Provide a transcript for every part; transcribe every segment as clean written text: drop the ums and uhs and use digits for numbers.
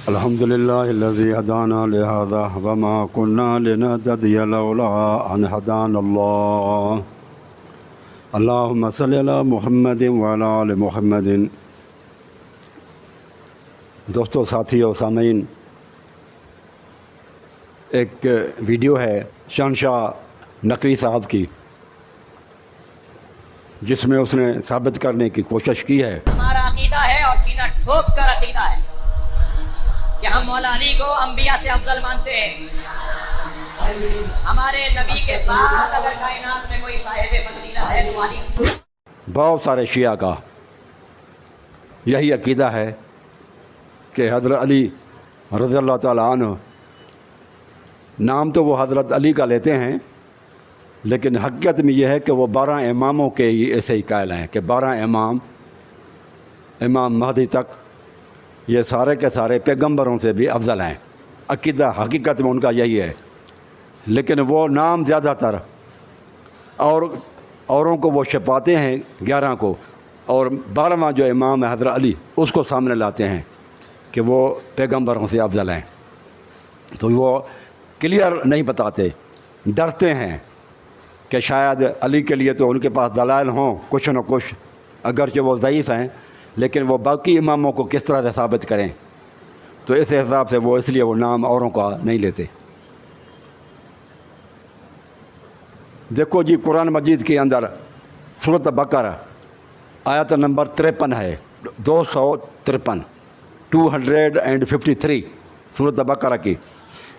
الحمد للہ الذی ہدانا لہذا وما كنا لنہتدی لولا ان ہدانا اللہ اللہم صلی علی محمد وعلی آل محمد۔ دوستو، ساتھی اور سامعین، ایک ویڈیو ہے شہنشاہ نقوی صاحب کی، جس میں اس نے ثابت کرنے کی کوشش کی ہے ہمارا عقیدہ ہے اور سینہ ٹھوک کر عقیدہ ہے کہ ہم مولا علی کو انبیاء سے افضل مانتے ہیں۔ ہمارے نبی کے بعد اگر کائنات میں کوئی صاحب فضیلت ہے تو علی۔ بہت سارے شیعہ کا یہی عقیدہ ہے کہ حضرت علی رضی اللہ تعالیٰ عنہ، نام تو وہ حضرت علی کا لیتے ہیں، لیکن حقیقت میں یہ ہے کہ وہ 12 اماموں کے ایسے ہی قائل ہیں کہ 12 امام مہدی تک یہ سارے کے سارے پیغمبروں سے بھی افضل ہیں۔ عقیدہ حقیقت میں ان کا یہی ہے، لیکن وہ نام زیادہ تر اوروں کو وہ چھپاتے ہیں 11 کو، اور 12واں جو امام ہے حضرت علی، اس کو سامنے لاتے ہیں کہ وہ پیغمبروں سے افضل ہیں۔ تو وہ کلیئر نہیں بتاتے، ڈرتے ہیں کہ شاید علی کے لیے تو ان کے پاس دلائل ہوں کچھ نہ کچھ، اگرچہ وہ ضعیف ہیں، لیکن وہ باقی اماموں کو کس طرح سے ثابت کریں، تو اس حساب سے وہ اس لیے وہ نام اوروں کا نہیں لیتے۔ دیکھو جی، قرآن مجید کے اندر سورۃ بقرہ آیت نمبر 53 ہے، 253 253 سورۃ بقرہ کی۔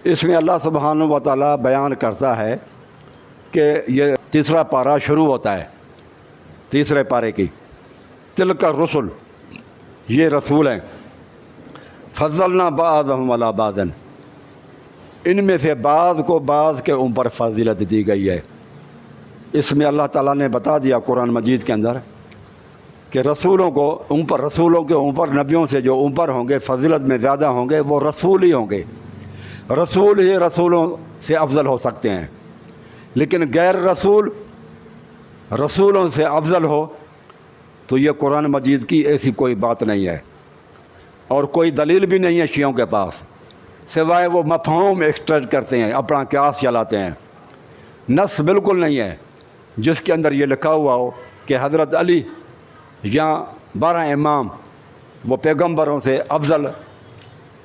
اس میں اللہ سبحانہ و تعالیٰ بیان کرتا ہے کہ یہ تیسرا پارہ شروع ہوتا ہے، تیسرے پارے کی، تلک الرسل، یہ رسول ہیں، فضلنا بعضهم علی بعض، ان میں سے بعض کو بعض کے اوپر فضیلت دی گئی ہے۔ اس میں اللہ تعالیٰ نے بتا دیا قرآن مجید کے اندر کہ رسولوں کے اوپر نبیوں سے جو اوپر ہوں گے، فضیلت میں زیادہ ہوں گے، وہ رسول ہی ہوں گے۔ رسول ہی رسولوں سے افضل ہو سکتے ہیں، لیکن غیر رسول رسولوں سے افضل ہو تو یہ قرآن مجید کی ایسی کوئی بات نہیں ہے، اور کوئی دلیل بھی نہیں ہے شیعوں کے پاس، سوائے وہ مفہوم ایکسٹریکٹ کرتے ہیں، اپنا قیاس چلاتے ہیں۔ نص بالکل نہیں ہے جس کے اندر یہ لکھا ہوا ہو کہ حضرت علی یا 12 امام وہ پیغمبروں سے افضل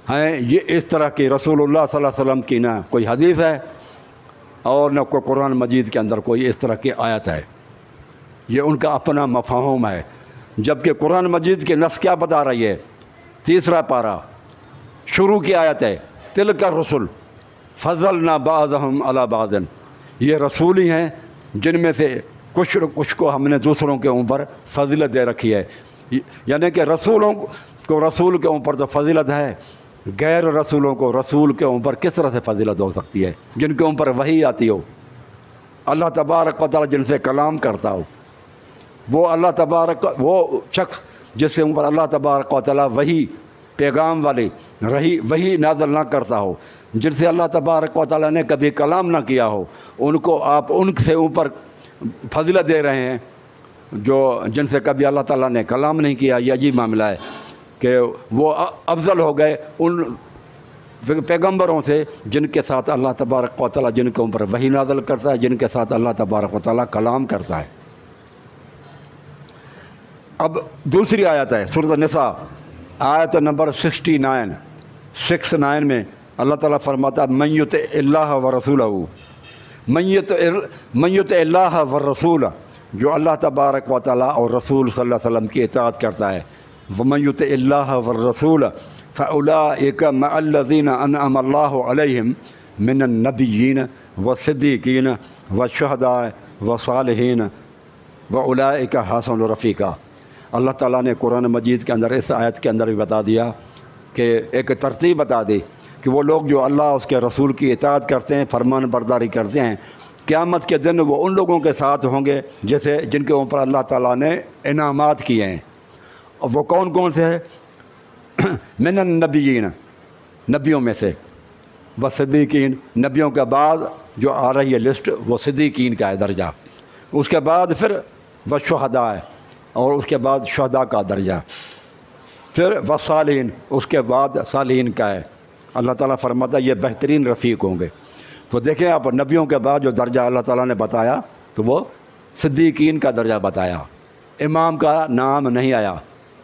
ہیں۔ یہ اس طرح کی رسول اللہ صلی اللہ علیہ وسلم کی نہ کوئی حدیث ہے اور نہ کوئی قرآن مجید کے اندر کوئی اس طرح کی آیت ہے، یہ ان کا اپنا مفہوم ہے۔ جبکہ قرآن مجید کے نص کیا بتا رہی ہے؟ تیسرا پارہ شروع کی آیت ہے، تلک الرسل فضلنا بعضهم علی بعض، یہ رسول ہی ہیں جن میں سے کچھ کو ہم نے دوسروں کے اوپر فضیلت دے رکھی ہے۔ یعنی کہ رسولوں کو رسول کے اوپر تو فضیلت ہے، غیر رسولوں کو رسول کے اوپر کس طرح سے فضیلت ہو سکتی ہے؟ جن کے اوپر وحی آتی ہو، اللہ تبارک و تعالیٰ جن سے کلام کرتا ہو، وہ شخص جس کے اوپر اللہ تبارک و تعالیٰ وحی پیغام والی وحی نازل نہ کرتا ہو، جن سے اللہ تبارک و تعالیٰ نے کبھی کلام نہ کیا ہو، ان کو آپ ان سے اوپر فضیلت دے رہے ہیں جو جن سے کبھی اللہ تعالیٰ نے کلام نہیں کیا۔ یہ عجیب معاملہ ہے کہ وہ افضل ہو گئے ان پیغمبروں سے جن کے ساتھ اللہ تبارک و تعالیٰ جن کے اوپر وحی نازل کرتا ہے، جن کے ساتھ اللہ تبارک و تعالیٰ کلام کرتا ہے۔ اب دوسری آیت ہے سورۃ النساء، آیت نمبر 69 میں اللہ تعالیٰ فرماتا ہے، من یطع اللہ ورسولہ، من یطع اللہ والرسول، جو اللہ تبارک و تعالیٰ اور رسول صلی اللہ علیہ وسلم کی اطاعت کرتا ہے، ومن یطع اللہ والرسول فاولئک مع الذین انعم اللہ علیہم من النبیین والصدیقین والشہداء والصالحین واولئک حسن رفیقا۔ اللہ تعالیٰ نے قرآن مجید کے اندر اس آیت کے اندر بھی بتا دیا کہ ایک ترتیب بتا دی کہ وہ لوگ جو اللہ اس کے رسول کی اطاعت کرتے ہیں، فرمان برداری کرتے ہیں، قیامت کے دن وہ ان لوگوں کے ساتھ ہوں گے جیسے جن کے اوپر اللہ تعالیٰ نے انعامات کیے ہیں۔ اور وہ کون کون سے ہیں؟ من النبیین، نبیوں میں سے، و صدیقین، نبیوں کے بعد جو آ رہی ہے لسٹ وہ صدیقین کا ہے درجہ، اس کے بعد پھر و شہداء، اور اس کے بعد شہداء کا درجہ۔ پھر وصالحین، اس کے بعد صالحین کا ہے۔ اللہ تعالیٰ فرماتا ہے یہ بہترین رفیق ہوں گے۔ تو دیکھیں آپ، نبیوں کے بعد جو درجہ اللہ تعالیٰ نے بتایا تو وہ صدیقین کا درجہ بتایا، امام کا نام نہیں آیا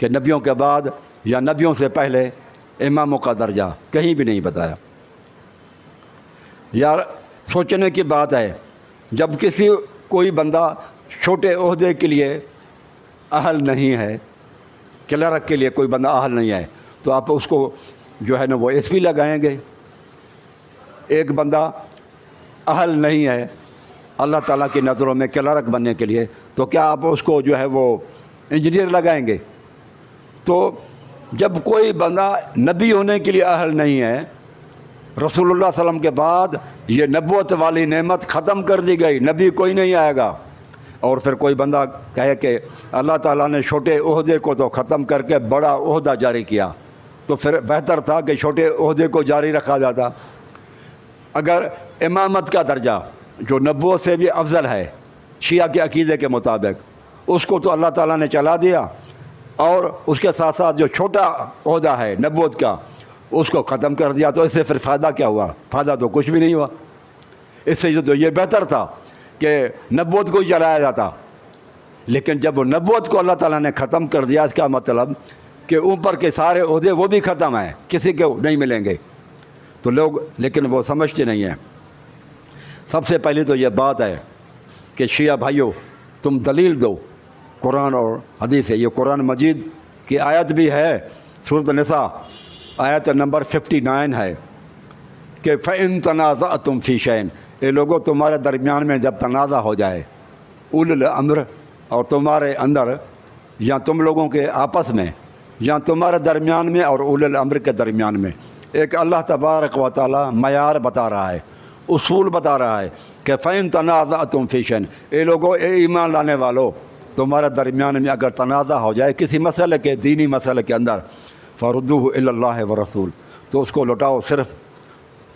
کہ نبیوں کے بعد یا نبیوں سے پہلے اماموں کا درجہ کہیں بھی نہیں بتایا۔ یار سوچنے کی بات ہے، جب کوئی بندہ چھوٹے عہدے کے لیے اہل نہیں ہے، کلرک کے لیے کوئی بندہ اہل نہیں ہے، تو آپ اس کو جو ہے نا وہ ایس پی لگائیں گے۔ ایک بندہ اہل نہیں ہے اللہ تعالیٰ کی نظروں میں کلرک بننے کے لیے، تو کیا آپ اس کو جو ہے وہ انجینئر لگائیں گے؟ تو جب کوئی بندہ نبی ہونے کے لیے اہل نہیں ہے، رسول اللہ صلی اللہ علیہ وسلم کے بعد یہ نبوت والی نعمت ختم کر دی گئی، نبی کوئی نہیں آئے گا، اور پھر کوئی بندہ کہے کہ اللہ تعالیٰ نے چھوٹے عہدے کو تو ختم کر کے بڑا عہدہ جاری کیا، تو پھر بہتر تھا کہ چھوٹے عہدے کو جاری رکھا جاتا۔ اگر امامت کا درجہ جو نبوت سے بھی افضل ہے شیعہ کے عقیدے کے مطابق، اس کو تو اللہ تعالیٰ نے چلا دیا، اور اس کے ساتھ ساتھ جو چھوٹا عہدہ ہے نبوت کا اس کو ختم کر دیا، تو اس سے پھر فائدہ کیا ہوا؟ فائدہ تو کچھ بھی نہیں ہوا۔ اس سے تو یہ بہتر تھا کہ نبوت کو ہی چلایا جاتا، لیکن جب نبوت کو اللہ تعالیٰ نے ختم کر دیا، اس کا مطلب کہ اوپر کے سارے عہدے وہ بھی ختم ہیں، کسی کو نہیں ملیں گے۔ تو لوگ لیکن وہ سمجھتے نہیں ہیں۔ سب سے پہلے تو یہ بات ہے کہ شیعہ بھائیوں، تم دلیل دو قرآن اور حدیث سے۔ یہ قرآن مجید کی آیت بھی ہے، سورۃ النساء آیت نمبر 59 ہے کہ فَإِن تَنَازَعْتُمْ فِي شَيْءٍ، یہ لوگوں تمہارے درمیان میں جب تنازع ہو جائے، اولو الامر، اور تمہارے اندر یا تم لوگوں کے آپس میں یا تمہارے درمیان میں اور اولو الامر کے درمیان میں، ایک اللہ تبارک و تعالیٰ معیار بتا رہا ہے، اصول بتا رہا ہے کہ فَإِن تَنَازَعْتُمْ فِي شَيْءٍ، اے لوگوں، اے ایمان لانے والو، تمہارے درمیان میں اگر تنازع ہو جائے کسی مسئلے کے، دینی مسئلے کے اندر، فَرُدُّوهُ إِلَى اللَّهِ وَرَسُولِ، تو اس کو لوٹاؤ صرف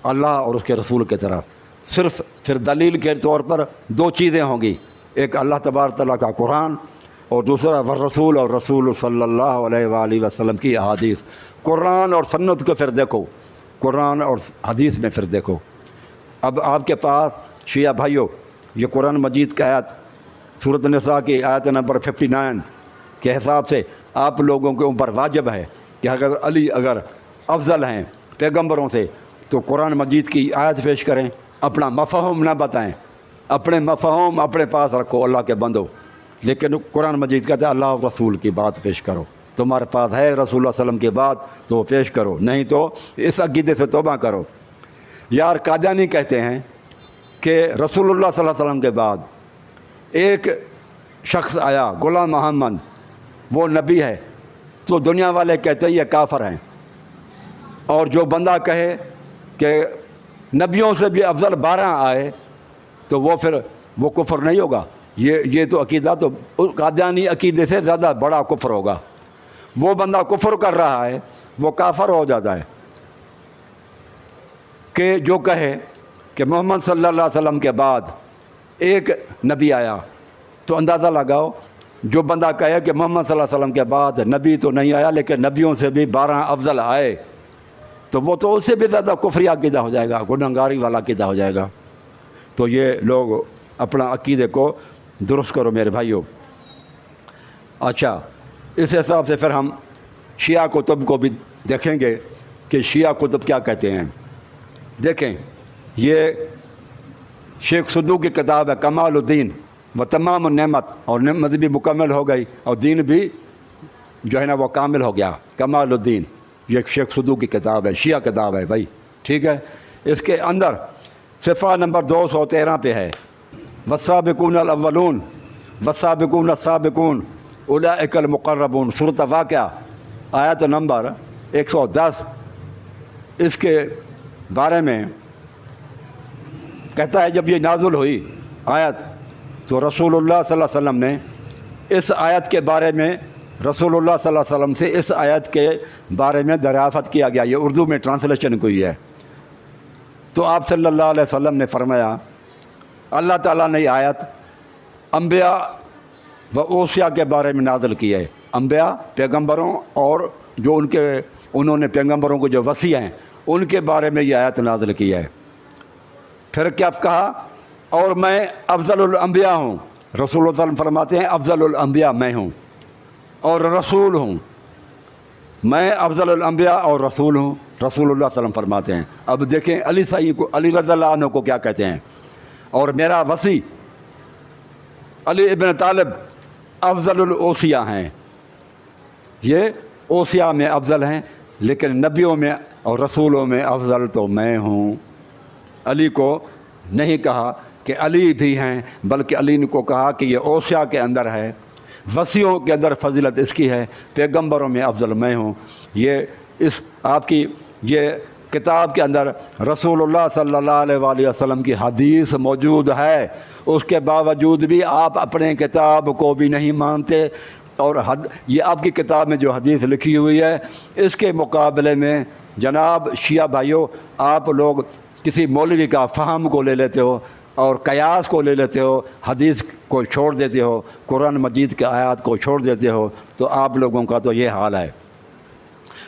اللہ اور اس کے رسول کی طرف۔ صرف پھر دلیل کے طور پر دو چیزیں ہوں گی، ایک اللہ تبارک تعالیٰ کا قرآن، اور دوسرا والرسول، اور رسول صلی اللہ علیہ وآلہ وسلم کی احادیث۔ قرآن اور سنت کو پھر دیکھو، قرآن اور حدیث میں پھر دیکھو۔ اب آپ کے پاس شیعہ بھائیوں، یہ قرآن مجید کی آیت سورۃ النساء کی آیت نمبر 59 کے حساب سے آپ لوگوں کے اوپر واجب ہے کہ اگر علی افضل ہیں پیغمبروں سے، تو قرآن مجید کی آیت پیش کریں، اپنا مفہوم نہ بتائیں، اپنے مفہوم اپنے پاس رکھو اللہ کے بندو، لیکن قرآن مجید کہتا ہے اللہ اور رسول کی بات پیش کرو۔ تمہارے پاس ہے رسول اللہ صلی اللہ علیہ وسلم کی بات تو وہ پیش کرو، نہیں تو اس عقیدے سے توبہ کرو۔ یار قادیانی کہتے ہیں کہ رسول اللہ صلی اللہ علیہ وسلم کے بعد ایک شخص آیا غلام محمد، وہ نبی ہے، تو دنیا والے کہتے ہیں یہ کافر ہیں، اور جو بندہ کہے کہ نبیوں سے بھی افضل 12 آئے تو وہ پھر وہ کفر نہیں ہوگا۔ یہ تو عقیدہ تو قادیانی عقیدے سے زیادہ بڑا کفر ہوگا۔ وہ بندہ کفر کر رہا ہے، وہ کافر ہو جاتا ہے۔ کہ جو کہے کہ محمد صلی اللہ علیہ وسلم کے بعد ایک نبی آیا، تو اندازہ لگاؤ، جو بندہ کہے کہ محمد صلی اللہ علیہ وسلم کے بعد نبی تو نہیں آیا لیکن نبیوں سے بھی 12 افضل آئے، تو وہ تو اس سے بھی زیادہ کفری عقیدہ ہو جائے گا، گنہگاری والا عقیدہ ہو جائے گا۔ تو یہ لوگ اپنا عقیدے کو درست کرو میرے بھائیوں۔ اچھا، اس حساب سے پھر ہم شیعہ کتب کو بھی دیکھیں گے کہ شیعہ کتب کیا کہتے ہیں۔ دیکھیں، یہ شیخ صدوق کی کتاب ہے کمال الدین و تمام النعمت، اور نعمت بھی مکمل ہو گئی اور دین بھی جو ہے نا وہ کامل ہو گیا۔ کمال الدین یہ شیخ صدوق کی کتاب ہے، شیعہ کتاب ہے بھائی، ٹھیک ہے۔ اس کے اندر صفحہ نمبر 213 پہ ہے والسابقون الاولون والسابقون السابقون اولئک المقربون، سورۃ واقعہ آیت نمبر 110۔ اس کے بارے میں کہتا ہے جب یہ نازل ہوئی آیت تو رسول اللہ صلی اللہ علیہ وسلم نے اس آیت کے بارے میں رسول اللہ صلی اللہ علیہ وسلم سے اس آیت کے بارے میں دریافت کیا گیا، یہ اردو میں ٹرانسلیشن ہوئی ہے۔ تو آپ صلی اللہ علیہ وسلم نے فرمایا اللہ تعالیٰ نے یہ آیت انبیاء و اوصیاء کے بارے میں نازل کی ہے، انبیاء پیغمبروں اور جو انہوں نے پیغمبروں کو جو وصی ہیں ان کے بارے میں یہ آیت نازل کی ہے۔ پھر کیا کہا؟ اور میں افضل الانبیاء ہوں۔ رسول اللہ صلی اللہ علیہ وسلم فرماتے ہیں افضل الانبیاء میں ہوں اور رسول ہوں، میں افضل الانبیاء اور رسول ہوں، رسول اللہ صلی اللہ علیہ وسلم فرماتے ہیں۔ اب دیکھیں علی سعید کو، علی رضی اللہ عنہ کو کیا کہتے ہیں، اور میرا وصی علی ابن طالب افضل الاوصیاء ہیں، یہ اوصیاء میں افضل ہیں، لیکن نبیوں میں اور رسولوں میں افضل تو میں ہوں۔ علی کو نہیں کہا کہ علی بھی ہیں، بلکہ علی نے کو کہا کہ یہ اوصیاء کے اندر ہے، وصیوں کے اندر فضیلت اس کی ہے، پیغمبروں میں افضل میں ہوں۔ یہ اس آپ کی یہ کتاب کے اندر رسول اللہ صلی اللہ علیہ وآلہ وسلم کی حدیث موجود ہے، اس کے باوجود بھی آپ اپنے کتاب کو بھی نہیں مانتے، اور یہ آپ کی کتاب میں جو حدیث لکھی ہوئی ہے اس کے مقابلے میں جناب شیعہ بھائیوں آپ لوگ کسی مولوی کا فہم کو لے لیتے ہو اور قیاس کو لے لیتے ہو، حدیث کو چھوڑ دیتے ہو، قرآن مجید کے آیات کو چھوڑ دیتے ہو، تو آپ لوگوں کا تو یہ حال ہے۔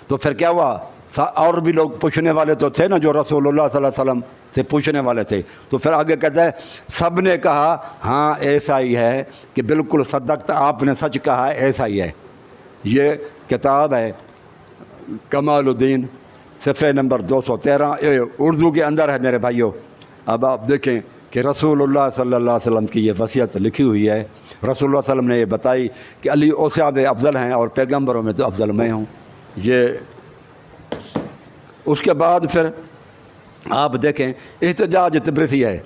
تو پھر کیا ہوا؟ اور بھی لوگ پوچھنے والے تو تھے نا جو رسول اللہ صلی اللہ علیہ وسلم سے پوچھنے والے تھے، تو پھر آگے کہتا ہے سب نے کہا ہاں ایسا ہی ہے کہ بالکل صدقت، آپ نے سچ کہا ہے، ایسا ہی ہے۔ یہ کتاب ہے کمال الدین، صفحہ نمبر 213، اردو کے اندر ہے میرے بھائیوں۔ اب آپ دیکھیں کہ رسول اللہ صلی اللہ علیہ وسلم کی یہ وصیت لکھی ہوئی ہے، رسول اللہ صلی اللہ علیہ وسلم نے یہ بتائی کہ علی اوصیاء میں افضل ہیں اور پیغمبروں میں تو افضل میں ہوں۔ یہ اس کے بعد پھر آپ دیکھیں احتجاج تبرسی ہے،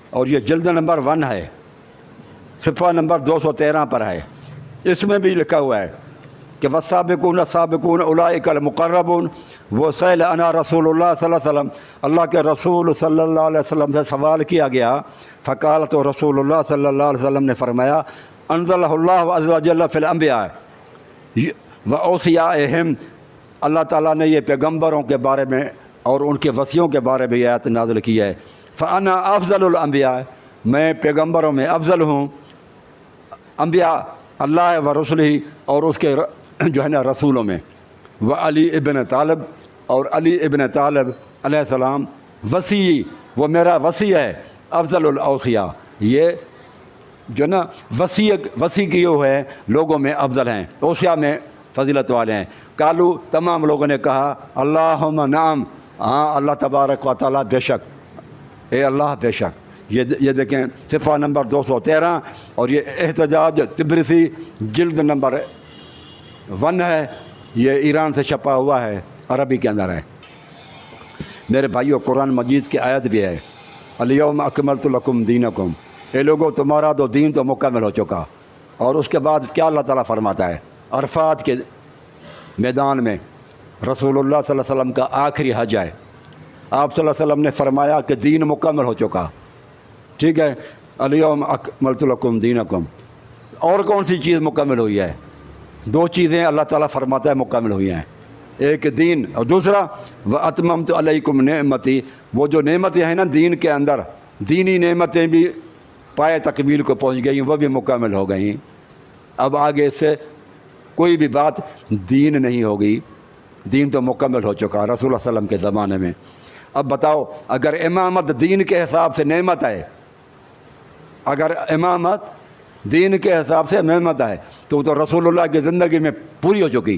اور یہ جلد نمبر 1 ہے، صفحہ نمبر 213 پر ہے، اس میں بھی لکھا ہوا ہے کہ والسابقون السابقون اولئک المقربون، وہ سئل انا رسول اللہ صلی اللہ علیہ وسلم، اللہ کے رسول صلی اللہ علیہ وسلم سے سوال کیا گیا، فقال، تو رسول اللہ صلی اللہ علیہ وسلم نے فرمایا انزلہ اللہ عز وجل فی الانبیاء و اوصیائہم، اللہ تعالیٰ نے یہ پیغمبروں کے بارے میں اور ان کے وصیوں کے بارے میں یہ آیت نازل کی ہے، فانا افضل الانبیاء، میں پیغمبروں میں افضل ہوں، انبیاء اللہ و رسولہ، اور اس کے جو ہے نا رسولوں میں، و علی ابن طالب، اور علی ابن طالب علیہ السلام وصی، وہ میرا وصی ہے، افضل الاوصیاء، یہ جو نا وصی کی جو ہے لوگوں میں افضل ہیں، اوصیاء میں فضیلت والے ہیں۔ کالو، تمام لوگوں نے کہا اللہم نعم، ہاں اللہ تبارک و تعالیٰ بے شک، اے اللہ بے شک۔ یہ دیکھیں صفحہ نمبر 213، اور یہ احتجاج تبرسی جلد نمبر 1 ہے، یہ ایران سے چھپا ہوا ہے، عربی کے اندر ہے۔ میرے بھائیو قرآن مجید کی آیت بھی ہے الیوم اکملت لکم دینکم، اے لوگوں تمہارا تو دین تو مکمل ہو چکا۔ اور اس کے بعد کیا اللہ تعالیٰ فرماتا ہے؟ عرفات کے میدان میں رسول اللہ صلی اللہ علیہ وسلم کا آخری حج ہے، آپ صلی اللہ علیہ وسلم نے فرمایا کہ دین مکمل ہو چکا، ٹھیک ہے، الیوم اکملت لکم دینکم۔ اور کون سی چیز مکمل ہوئی ہے؟ 2 چیزیں اللہ تعالیٰ فرماتا ہے مکمل ہوئی ہیں، ایک دین، اور دوسرا واتممت علیکم نعمتی، وہ جو نعمتیں ہیں نا دین کے اندر، دینی نعمتیں بھی پائے تکمیل کو پہنچ گئیں، وہ بھی مکمل ہو گئیں۔ اب آگے سے کوئی بھی بات دین نہیں ہوگی، دین تو مکمل ہو چکا رسول اللہ صلی اللہ علیہ وسلم کے زمانے میں۔ اب بتاؤ اگر امامت دین کے حساب سے نعمت ہے، اگر امامت دین کے حساب سے نعمت ہے تو رسول اللہ کی زندگی میں پوری ہو چکی،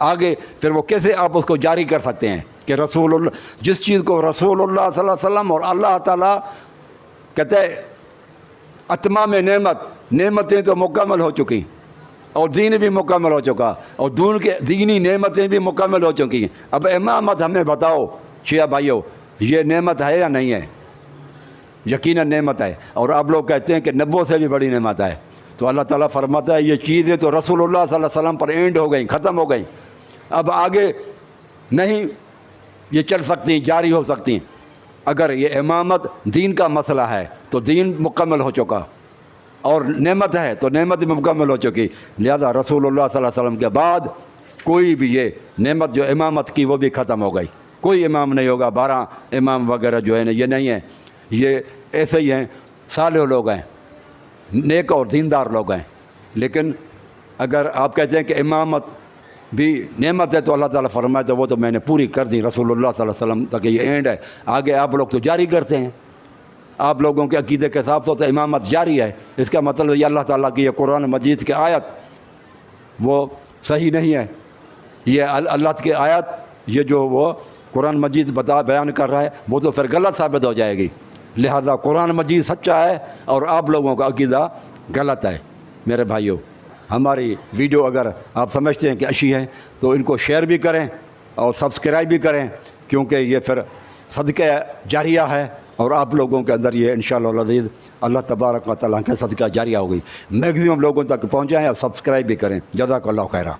آگے پھر وہ کیسے آپ اس کو جاری کر سکتے ہیں کہ رسول اللہ، جس چیز کو رسول اللہ صلی اللہ علیہ وسلم اور اللہ تعالیٰ کہتے ہیں اتمام نعمتیں تو مکمل ہو چکی، اور دین بھی مکمل ہو چکا، اور دینی نعمتیں بھی مکمل ہو چکی ہیں۔ اب امامت ہمیں بتاؤ شیعہ بھائیو، یہ نعمت ہے یا نہیں ہے؟ یقیناً نعمت ہے، اور آپ لوگ کہتے ہیں کہ نبوت سے بھی بڑی نعمت ہے، تو اللہ تعالیٰ فرماتا ہے یہ چیزیں تو رسول اللہ صلی اللہ علیہ وسلم پر اینڈ ہو گئیں، ختم ہو گئیں، اب آگے نہیں یہ چل سکتی، جاری ہو سکتی۔ اگر یہ امامت دین کا مسئلہ ہے تو دین مکمل ہو چکا، اور نعمت ہے تو نعمت بھی مکمل ہو چکی، لہذا رسول اللہ صلی اللہ علیہ وسلم کے بعد کوئی بھی یہ نعمت جو امامت کی وہ بھی ختم ہو گئی، کوئی امام نہیں ہوگا، 12 امام وغیرہ جو ہے نا یہ نہیں ہیں، یہ ایسے ہی ہیں، صالح لوگ ہیں، نیک اور دیندار لوگ ہیں۔ لیکن اگر آپ کہتے ہیں کہ امامت بھی نعمت ہے تو اللہ تعالیٰ فرمائے تو وہ تو میں نے پوری کر دی. رسول اللہ صلی اللہ علیہ وسلم تک یہ اینڈ ہے. آگے آپ لوگ تو جاری کرتے ہیں. آپ لوگوں کے عقیدے کے حساب سے امامت جاری ہے. اس کا مطلب یہ اللہ تعالیٰ کی یہ قرآن مجید کی آیت وہ صحیح نہیں ہے. یہ اللہ کی آیت یہ جو وہ قرآن مجید بیان کر رہا ہے وہ تو پھر غلط ثابت ہو جائے گی. لہذا قرآن مجید سچا ہے اور آپ لوگوں کا عقیدہ غلط ہے. میرے بھائیوں، ہماری ویڈیو اگر آپ سمجھتے ہیں کہ اچھی ہے تو ان کو شیئر بھی کریں اور سبسکرائب بھی کریں، کیونکہ یہ پھر صدقہ جاریہ ہے اور آپ لوگوں کے اندر یہ انشاءاللہ العزیز اللہ تبارک و تعالیٰ کے صدقہ جاریہ ہوگی. میکسیمم لوگوں تک پہنچائیں اور سبسکرائب بھی کریں. جزاک اللہ خیرہ.